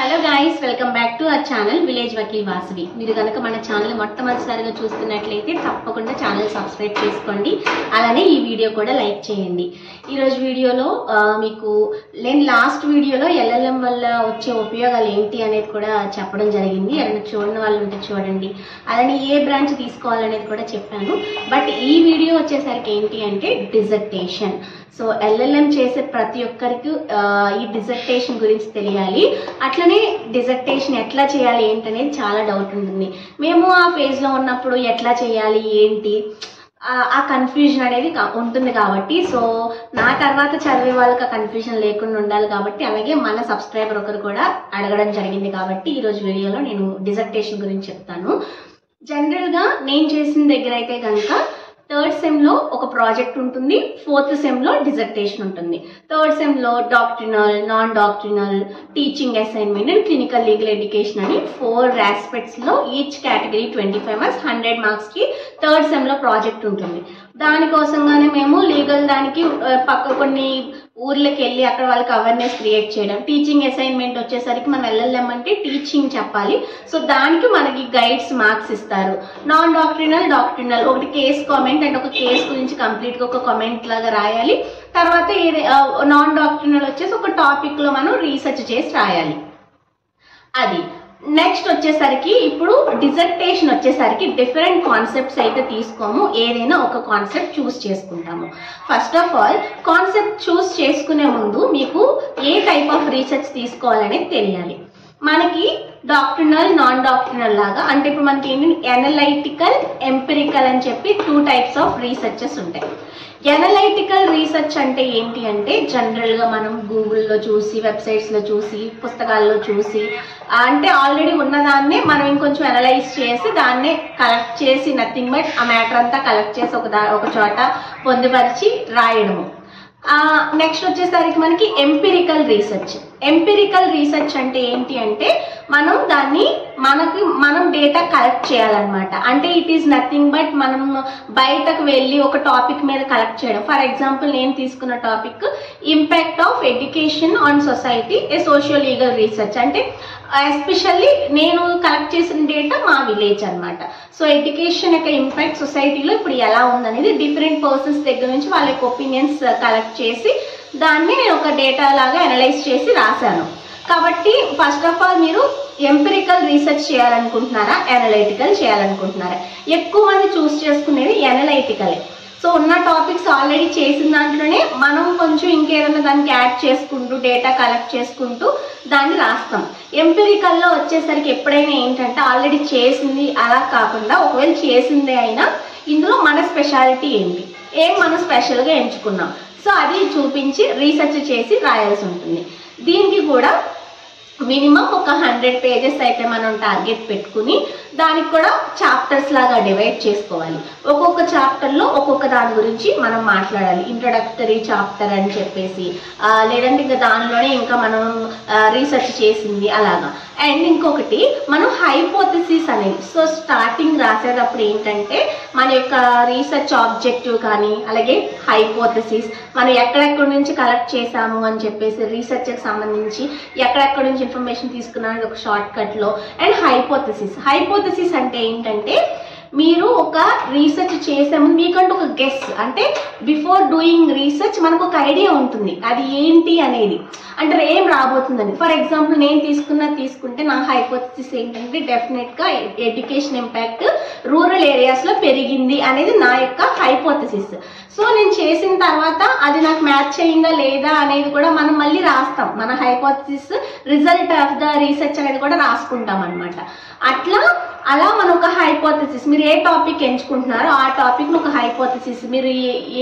Hello guys, welcome back to our channel village Vakeel Vasavi. మీరు కనుక మన ఛానల్ మొట్టమొదటిసారిగా చూస్తున్నట్లయితే తప్పకుండా ఛానల్ సబ్స్క్రైబ్ చేసుకోండి. అలానే ఈ వీడియో కూడా లైక్ చేయండి. ఈరోజు వీడియోలో మీకు నేను లాస్ట్ వీడియోలో ఎల్ఎల్ఎం వల్ల వచ్చే ఉపయోగాలు ఏంటి అనేది కూడా చెప్పడం జరిగింది. ఎవరైనా చూడని వాళ్ళు ఉంటే చూడండి. అలానే ఏ బ్రాంచ్ తీసుకోవాలనేది కూడా చెప్పాను. బట్ ఈ వీడియో వచ్చేసరికి ఏంటి అంటే డిజర్టేషన్. సో ఎల్ఎల్ఎం చేసే ప్రతి ఒక్కరికి ఈ డిజర్టేషన్ గురించి తెలియాలి. అట్లనే డిజర్టేషన్ ఎట్లా చేయాలి ఏంటనేది చాలా డౌట్ ఉంటుంది. మేము ఆ ఫేజ్లో ఉన్నప్పుడు ఎట్లా చేయాలి ఏంటి ఆ కన్ఫ్యూజన్ అనేది ఉంటుంది కాబట్టి, సో నా తర్వాత చదివే వాళ్ళకి ఆ కన్ఫ్యూజన్ లేకుండా ఉండాలి కాబట్టి, అలాగే మన సబ్స్క్రైబర్ ఒకరు కూడా అడగడం జరిగింది కాబట్టి ఈరోజు వీడియోలో నేను డిజర్టేషన్ గురించి చెప్తాను. జనరల్గా నేను చేసిన దగ్గర అయితే కనుక థర్డ్ సెమ్లో ఒక ప్రాజెక్ట్ ఉంటుంది, ఫోర్త్ సెమ్లో డిజర్టేషన్ ఉంటుంది. థర్డ్ సెమ్లో doctrinal, non doctrinal, teaching assignment and clinical legal education అని 4 ఆస్పెక్ట్స్లో ఈచ్ కేటగిరీ 25 మార్క్స్, 100 మార్క్స్కి థర్డ్ సెమ్లో ప్రాజెక్ట్ ఉంటుంది. దానికోసంగానే మేము లీగల్ దానికి పక్క కొన్ని ఊర్లకి వెళ్ళి అక్కడ వాళ్ళకి అవేర్నెస్ క్రియేట్ చేయడం. టీచింగ్ అసైన్మెంట్ వచ్చేసరికి మనం ఎల్ఎల్ఎం అంటే టీచింగ్ చెప్పాలి, సో దానికి మనకి గైడ్స్ మార్క్స్ ఇస్తారు. నాన్ డాక్ట్రినల్, డాక్ట్రినల్ ఒకటి కేస్ కామెంట్ అండ్ ఒక కేస్ గురించి కంప్లీట్గా ఒక కామెంట్ లాగా రాయాలి. తర్వాత నాన్ డాక్ట్రినల్ వచ్చేసి ఒక టాపిక్లో మనం రీసెర్చ్ చేసి రాయాలి. అది నెక్స్ట్ వచ్చేసరికి ఇప్పుడు డిజర్టేషన్ వచ్చేసరికి డిఫరెంట్ కాన్సెప్ట్స్ అయితే తీసుకోము, ఏదైనా ఒక కాన్సెప్ట్ చూస్ చేసుకుంటాము. ఫస్ట్ ఆఫ్ ఆల్ కాన్సెప్ట్ చూస్ చేసుకునే ముందు మీకు ఏ టైప్ ఆఫ్ రీసెర్చ్ తీసుకోవాలనేది తెలియాలి. మనకి డాక్ట్రినల్, నాన్ డాక్ట్రినల్ లాగా అంటే ఇప్పుడు మనకి ఏంటి ఎనలైటికల్, ఎంపిరికల్ అని చెప్పి 2 టైప్స్ ఆఫ్ రీసెర్చెస్ ఉంటాయి. ఎనలైటికల్ రీసెర్చ్ అంటే ఏంటి అంటే జనరల్గా మనం గూగుల్లో చూసి, వెబ్సైట్స్లో చూసి, పుస్తకాల్లో చూసి అంటే ఆల్రెడీ ఉన్నదాన్నే మనం ఇంకొంచెం అనలైజ్ చేసి దాన్నే కలెక్ట్ చేసి నథింగ్ బట్ ఆ మ్యాటర్ అంతా కలెక్ట్ చేసి ఒక చోట పొందుపరిచి రాయడము. నెక్స్ట్ వచ్చేసరికి మనకి ఎంపిరికల్ రీసెర్చ్. ఎంపిరికల్ రీసెర్చ్ అంటే ఏంటి అంటే మనం డేటా కలెక్ట్ చేయాలన్నమాట. అంటే ఇట్ ఈస్ నథింగ్ బట్ మనం బయటకు వెళ్ళి ఒక టాపిక్ మీద కలెక్ట్ చేయడం. ఫర్ ఎగ్జాంపుల్ నేను తీసుకున్న topic impact of education on society A socio legal research. అంటే ఎస్పెషల్లీ నేను కలెక్ట్ చేసిన డేటా మా విలేజ్ అనమాట. సో ఎడ్యుకేషన్ యొక్క ఇంపాక్ట్ సొసైటీలో ఇప్పుడు ఎలా ఉందనేది డిఫరెంట్ పర్సన్స్ దగ్గర నుంచి వాళ్ళ యొక్క ఒపీనియన్స్ కలెక్ట్ చేసి దాన్ని నేను ఒక డేటా లాగా అనలైజ్ చేసి రాశాను. కాబట్టి ఫస్ట్ ఆఫ్ ఆల్ మీరు ఎంపిరికల్ రీసెర్చ్ చేయాలనుకుంటున్నారా, అనలైటికల్ చేయాలనుకుంటున్నారా? ఎక్కువ మంది చూస్ చేసుకునేది అనలైటికలే. సో ఉన్న టాపిక్స్ ఆల్రెడీ చేసిన దాంట్లోనే మనం కొంచెం ఇంకేదైనా దానికి యాడ్ చేసుకుంటూ డేటా కలెక్ట్ చేసుకుంటూ దాన్ని రాస్తాం. ఎంపిరికల్లో వచ్చేసరికి ఎప్పుడైనా ఏంటంటే ఆల్రెడీ చేసింది అలా కాకుండా ఒకవేళ చేసిందే అయినా ఇందులో మన స్పెషాలిటీ ఏంటి, మనం స్పెషల్గా ఎంచుకున్నాం, సో అది చూపించి రీసెర్చ్ చేసి రాయాల్సి ఉంటుంది. దీనికి కూడా మినిమం ఒక 100 పేజెస్ అయితే మనం టార్గెట్ పెట్టుకుని దానికి కూడా చాప్టర్స్ లాగా డివైడ్ చేసుకోవాలి. ఒక్కొక్క చాప్టర్లో ఒక్కొక్క దాని గురించి మనం మాట్లాడాలి. ఇంట్రొడక్టరీ చాప్టర్ అని చెప్పేసి, లేదంటే ఇంకా దానిలోనే ఇంకా మనం రీసెర్చ్ చేసింది అలాగా. అండ్ ఇంకొకటి మనం హైపోథెసిస్ అనేది, సో స్టార్టింగ్ రాసేటప్పుడు ఏంటంటే మన యొక్క రీసెర్చ్ ఆబ్జెక్టివ్ కానీ అలాగే హైపోథెసిస్ మనం ఎక్కడెక్కడి నుంచి కలెక్ట్ చేసాము అని చెప్పేసి రీసెర్చ్కి సంబంధించి ఎక్కడెక్కడి నుంచి ఇన్ఫర్మేషన్ తీసుకున్నాను ఒక షార్ట్ కట్లో. అండ్ హైపోథెసిస్ అంటే ఏంటంటే మీరు ఒక రీసెర్చ్ చేసే ముందు మీకంటూ ఒక గెస్, అంటే బిఫోర్ డూయింగ్ రీసెర్చ్ మనకు ఒక ఐడియా ఉంటుంది అది ఏంటి అనేది, అంటే ఏం రాబోతుందని. ఫర్ ఎగ్జాంపుల్ నేను తీసుకుంటే నా హైపోథెసిస్ ఏంటంటే డెఫినెట్గా ఎడ్యుకేషన్ ఇంపాక్ట్ రూరల్ ఏరియాస్లో పెరిగింది అనేది నా యొక్క హైపోథెసిస్. సో నేను చేసిన తర్వాత అది నాకు మ్యాచ్ అయిందా లేదా అనేది కూడా మనం మళ్ళీ రాస్తాం. మన hypothesis result of the research అనేది కూడా రాసుకుంటాం అనమాట. అలా మన ఒక హైపోథెసిస్, మీరు ఏ టాపిక్ ఎంచుకుంటున్నారో ఆ టాపిక్ను ఒక హైపోథెసిస్, మీరు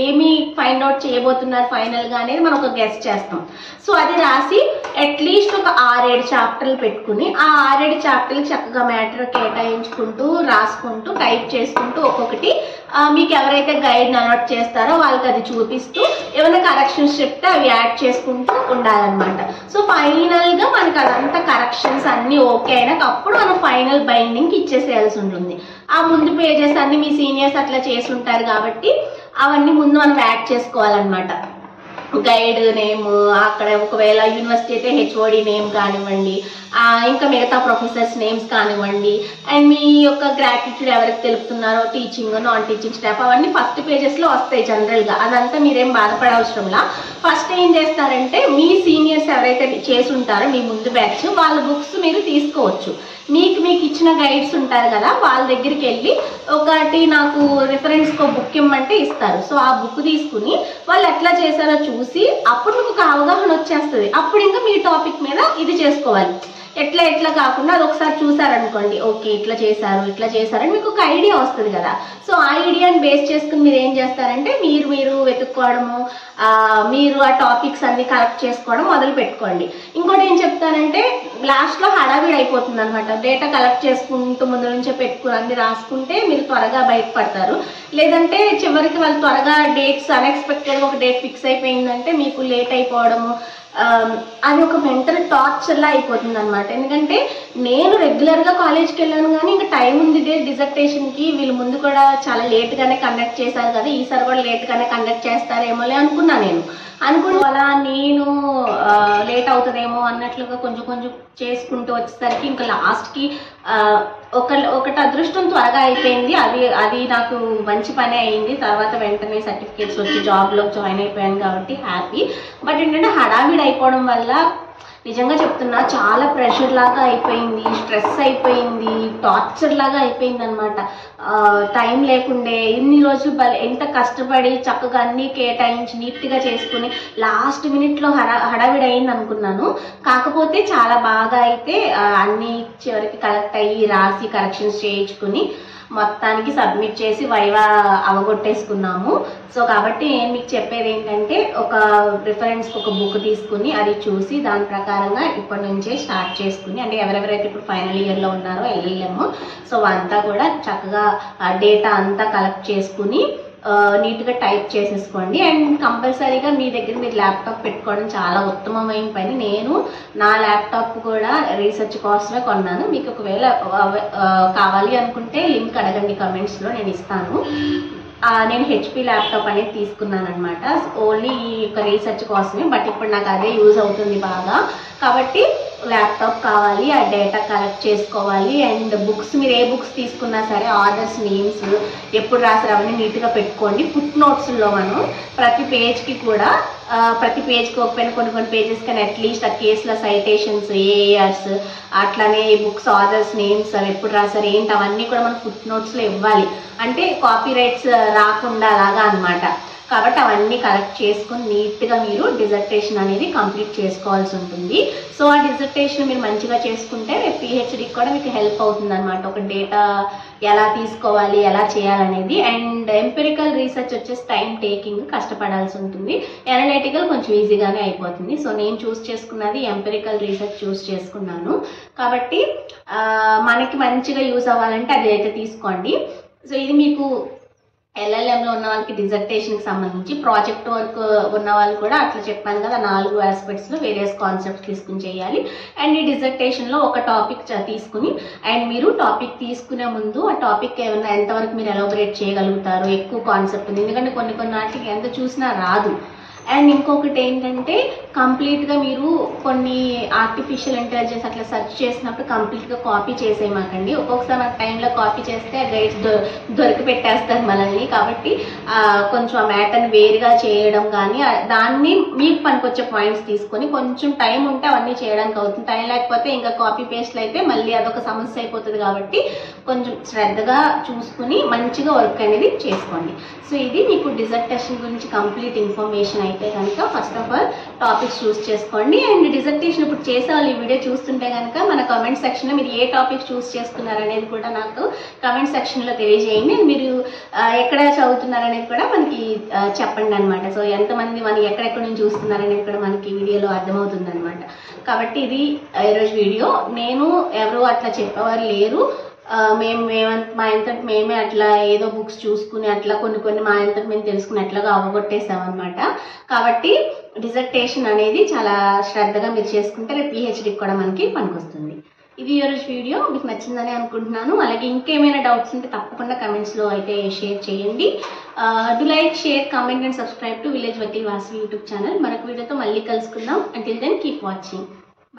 ఏమి ఫైండ్ అవుట్ చేయబోతున్నారు ఫైనల్గా అనేది మనం ఒక గెస్ చేస్తాం. సో అది రాసి అట్లీస్ట్ ఒక 6-7 చాప్టర్లు పెట్టుకుని ఆ 6-7 చాప్టర్లు చక్కగా మ్యాటర్ కేటాయించుకుంటూ రాసుకుంటూ టైప్ చేసుకుంటూ ఒక్కొక్కటి మీకు ఎవరైతే గైడ్ అలాట్ చేస్తారో వాళ్ళకి అది చూపిస్తూ ఏమైనా కరెక్షన్స్ చెప్తే అవి యాడ్ చేసుకుంటూ ఉండాలన్నమాట. సో ఫైనల్గా మనకి అదంతా కరెక్షన్స్ అన్నీ ఓకే అయినాక అప్పుడు మనం ఫైనల్ బైండింగ్కి ఇచ్చేసేయాల్సి ఉంటుంది. ఆ ముందు పేజెస్ అన్ని మీ సీనియర్స్ అట్లా చేసి ఉంటారు కాబట్టి అవన్నీ ముందు మనం యాడ్ చేసుకోవాలన్నమాట. గైడ్ నేమ్, అక్కడ ఒకవేళ యూనివర్సిటీ అయితే హెచ్ఓడి నేమ్ కానివ్వండి, ఇంకా మిగతా ప్రొఫెసర్స్ నేమ్స్ కానివ్వండి, అండ్ మీ యొక్క గ్రాటిట్యూడ్ ఎవరికి తెలుపుతున్నారో, టీచింగ్ నాన్ టీచింగ్ స్టాఫ్, అవన్నీ ఫస్ట్ పేజెస్లో వస్తాయి జనరల్గా. అదంతా మీరేం బాధపడవసరంలా. ఫస్ట్ ఏం చేస్తారంటే మీ సీనియర్స్ ఎవరైతే చేసి ఉంటారో మీ ముందు బ్యాచ్ వాళ్ళ బుక్స్ మీరు తీసుకోవచ్చు. మీకు ఇచ్చిన గైడ్స్ ఉంటారు కదా, వాళ్ళ దగ్గరికి వెళ్ళి ఒకటి నాకు రిఫరెన్స్కి బుక్ ఇమ్మంటే ఇస్తారు. సో ఆ బుక్ తీసుకుని వాళ్ళు ఎట్లా చేశారో చూసి అప్పుడు మీకు ఒక అవగాహన వచ్చేస్తుంది. అప్పుడు ఇంకా మీ టాపిక్ మీద ఇది చేసుకోవాలి. ఎట్లా కాకుండా అది ఒకసారి చూసారనుకోండి, ఓకే ఇట్లా చేశారని మీకు ఒక ఐడియా వస్తుంది కదా. సో ఆ ఐడియాని బేస్ చేసుకుని మీరు ఏం చేస్తారంటే మీరు వెతుక్కోవడము, మీరు ఆ టాపిక్స్ అన్ని కలెక్ట్ చేసుకోవడం మొదలు పెట్టుకోండి. ఇంకోటి ఏం చెప్తానంటే లాస్ట్లో హడావిడి అయిపోతుంది అనమాట. డేటా కలెక్ట్ చేసుకుంటూ ముందు నుంచే పెట్టుకుని అన్ని రాసుకుంటే మీరు త్వరగా బయటపడతారు. లేదంటే చివరికి వాళ్ళు త్వరగా డేట్స్ అన్ఎక్స్పెక్టెడ్గా ఒక డేట్ ఫిక్స్ అయిపోయిందంటే మీకు లేట్ అయిపోవడము, అది ఒక మెంటల్ టార్చర్లా అయిపోతుంది అనమాట. ఎందుకంటే నేను రెగ్యులర్గా కాలేజ్కి వెళ్ళాను కానీ ఇంకా టైం ఉంది డిజర్టేషన్కి, వీళ్ళు ముందు కూడా చాలా లేట్గానే కండక్ట్ చేశారు కదా, ఈసారి కూడా లేట్గానే కండక్ట్ చేస్తారేమోలే అనుకున్నా. అలా నేను లేట్ అవుతుందేమో అన్నట్లుగా కొంచెం చేసుకుంటూ వచ్చేసరికి ఇంకా లాస్ట్కి ఒకటి అదృష్టం త్వరగా అయిపోయింది. అది నాకు మంచి పని అయింది. తర్వాత వెంటనే సర్టిఫికేట్స్ వచ్చి జాబ్లో జాయిన్ అయిపోయాను కాబట్టి హ్యాపీ. బట్ ఏంటంటే హడావిడి అయిపోవడం వల్ల నిజంగా చెప్తున్నా చాలా ప్రెషర్ లాగా అయిపోయింది, స్ట్రెస్ అయిపోయింది, టార్చర్ లాగా అయిపోయింది అనమాట. టైం లేకుండే ఇన్ని రోజులు ఎంత కష్టపడి చక్కగా అన్నీ కేటాయించి నీట్గా చేసుకుని లాస్ట్ మినిట్లో హడావిడి అయింది అనుకున్నాను. కాకపోతే చాలా బాగా అయితే అన్నీ చివరికి కలెక్ట్ అయ్యి రాసి కరెక్షన్స్ చేయించుకుని మొత్తానికి సబ్మిట్ చేసి వైవా అవగొట్టేసుకున్నాము. సో కాబట్టి నేను మీకు చెప్పేది ఏంటంటే ఒక రిఫరెన్స్కి ఒక బుక్ తీసుకుని అది చూసి దాని ప్రకారంగా ఇప్పటి నుంచే స్టార్ట్ చేసుకుని, అంటే ఎవరెవరైతే ఇప్పుడు ఫైనల్ ఇయర్లో ఉన్నారో వెళ్ళలేమో సో అంతా కూడా చక్కగా డేటా అంతా కలెక్ట్ చేసుకుని నీట్గా టైప్ చేసేసుకోండి. అండ్ కంపల్సరీగా మీ దగ్గర మీరు ల్యాప్టాప్ పెట్టుకోవడం చాలా ఉత్తమమైన పని. నేను నా ల్యాప్టాప్ కూడా రీసెర్చ్ కోసమే కొన్నాను. మీకు ఒకవేళ కావాలి అనుకుంటే లింక్ అడగండి కమెంట్స్లో, నేను ఇస్తాను. నేను హెచ్పి ల్యాప్టాప్ అనేది తీసుకున్నాను అనమాట, ఓన్లీ ఈ యొక్క రీసెర్చ్ కోసమే. బట్ ఇప్పుడు నాకు అదే యూజ్ అవుతుంది బాగా. కాబట్టి ల్యాప్టాప్ కావాలి, ఆ డేటా కలెక్ట్ చేసుకోవాలి. అండ్ బుక్స్ మీరు ఏ బుక్స్ తీసుకున్నా సరే ఆర్డర్స్ నేమ్స్ ఎప్పుడు రాసారు అవన్నీ నీట్గా పెట్టుకోండి. ఫుట్ నోట్స్లో మనం ప్రతి పేజ్కి కూడా ప్రతి పేజ్కి ఓపెన్ కొన్ని పేజెస్ కానీ అట్లీస్ట్ ఆ కేసుల సైటేషన్స్, ఏఆర్స్, అట్లానే బుక్స్ ఆర్డర్స్ నేమ్స్ అవి ఎప్పుడు రాసారు ఏంటి అవన్నీ కూడా మనం ఫుట్ నోట్స్లో ఇవ్వాలి. అంటే కాపీ రైట్స్ రాకుండా అలాగా అనమాట. కాబట్టి అవన్నీ కలెక్ట్ చేసుకుని నీట్గా మీరు డిజర్టేషన్ అనేది కంప్లీట్ చేసుకోవాల్సి ఉంటుంది. సో ఆ డిజర్టేషన్ మీరు మంచిగా చేసుకుంటే పిహెచ్డీకి కూడా మీకు హెల్ప్ అవుతుంది అనమాట. ఒక డేటా ఎలా తీసుకోవాలి, ఎలా చేయాలనేది. అండ్ ఎంపిరికల్ రీసెర్చ్ వచ్చేసి టైం టేకింగ్, కష్టపడాల్సి ఉంటుంది. ఎనలైటికల్ కొంచెం ఈజీగానే అయిపోతుంది. సో నేను చూస్ చేసుకున్నది ఎంపిరికల్ రీసెర్చ్ చూస్ చేసుకున్నాను. కాబట్టి మనకి మంచిగా యూజ్ అవ్వాలంటే అది అయితే తీసుకోండి. సో ఇది మీకు ఎల్ఎల్ఎంలో ఉన్న వాళ్ళకి డిజర్టేషన్కి సంబంధించి, ప్రాజెక్ట్ వర్క్ ఉన్న వాళ్ళు కూడా అట్లా చెప్పాను కదా 4 ఆస్పెక్ట్స్లో వేరియస్ కాన్సెప్ట్స్ తీసుకుని చేయాలి. అండ్ ఈ డిజర్టేషన్లో ఒక టాపిక్ తీసుకుని అండ్ మీరు టాపిక్ తీసుకునే ముందు ఆ టాపిక్ ఏమన్నా ఎంతవరకు మీరు ఎలాబరేట్ చేయగలుగుతారు, ఎక్కువ కాన్సెప్ట్ ఉంది. ఎందుకంటే కొన్ని వాటికి ఎంత చూసినా రాదు. అండ్ ఇంకొకటి ఏంటంటే కంప్లీట్గా మీరు కొన్ని ఆర్టిఫిషియల్ ఇంటెలిజెన్స్ అట్లా సెర్చ్ చేసినప్పుడు కంప్లీట్గా కాపీ చేసేయమాకండి. ఒక్కొక్కసారి మన టైంలో కాపీ చేస్తే ఆ గైడ్స్ దొరికి పెట్టేస్తారు మనల్ని. కాబట్టి కొంచెం ఆ మ్యాటర్ని వేరుగా చేయడం కానీ, దాన్ని మీకు పనికొచ్చే పాయింట్స్ తీసుకొని కొంచెం టైం ఉంటే అవన్నీ చేయడానికి అవుతుంది. టైం లేకపోతే ఇంకా కాపీ పేస్ట్లు అయితే మళ్ళీ అదొక సమస్య అయిపోతుంది. కాబట్టి కొంచెం శ్రద్ధగా చూసుకుని మంచిగా వర్క్ అనేది చేసుకోండి. సో ఇది మీకు డిజర్టేషన్ గురించి కంప్లీట్ ఇన్ఫర్మేషన్ అయితే కనుక ఫస్ట్ ఆఫ్ ఆల్ టాపిక్స్ చూస్ చేసుకోండి. అండ్ డిజర్టేషన్ ఇప్పుడు చేసే వాళ్ళు ఈ వీడియో చూస్తుంటే కనుక మన కమెంట్ సెక్షన్లో మీరు ఏ టాపిక్ చూస్ చేసుకున్నారనేది కూడా నాకు కమెంట్ సెక్షన్లో తెలియజేయండి. మీరు ఎక్కడ చదువుతున్నారనేది కూడా మనకి చెప్పండి అనమాట. సో ఎంతమంది మనం ఎక్కడెక్కడ నుంచి చూస్తున్నారనేది కూడా మనకి వీడియోలో అర్థమవుతుంది అనమాట. కాబట్టి ఇది ఈరోజు వీడియో. నేను ఎవరు అట్లా చెప్పేవారు లేరు. మా అంతటి మేమే అట్లా ఏదో బుక్స్ చూసుకుని అట్లా కొన్ని మా అంతటి మేము తెలుసుకుని అట్లాగా అవగొట్టేసామన్నమాట. కాబట్టి డిజర్టేషన్ అనేది చాలా శ్రద్ధగా మీరు చేసుకుంటే రేపు పిహెచ్డీకి కూడా మనకి పనికొస్తుంది. ఇది ఈరోజు వీడియో మీకు నచ్చిందని అనుకుంటున్నాను. అలాగే ఇంకేమైనా డౌట్స్ ఉంటే తప్పకుండా కమెంట్స్లో అయితే షేర్ చేయండి. Do like, share, comment and subscribe to village Vakeel Vasavi YouTube channel. మరొక వీడియోతో మళ్ళీ కలుసుకుందాం. Until then keep watching.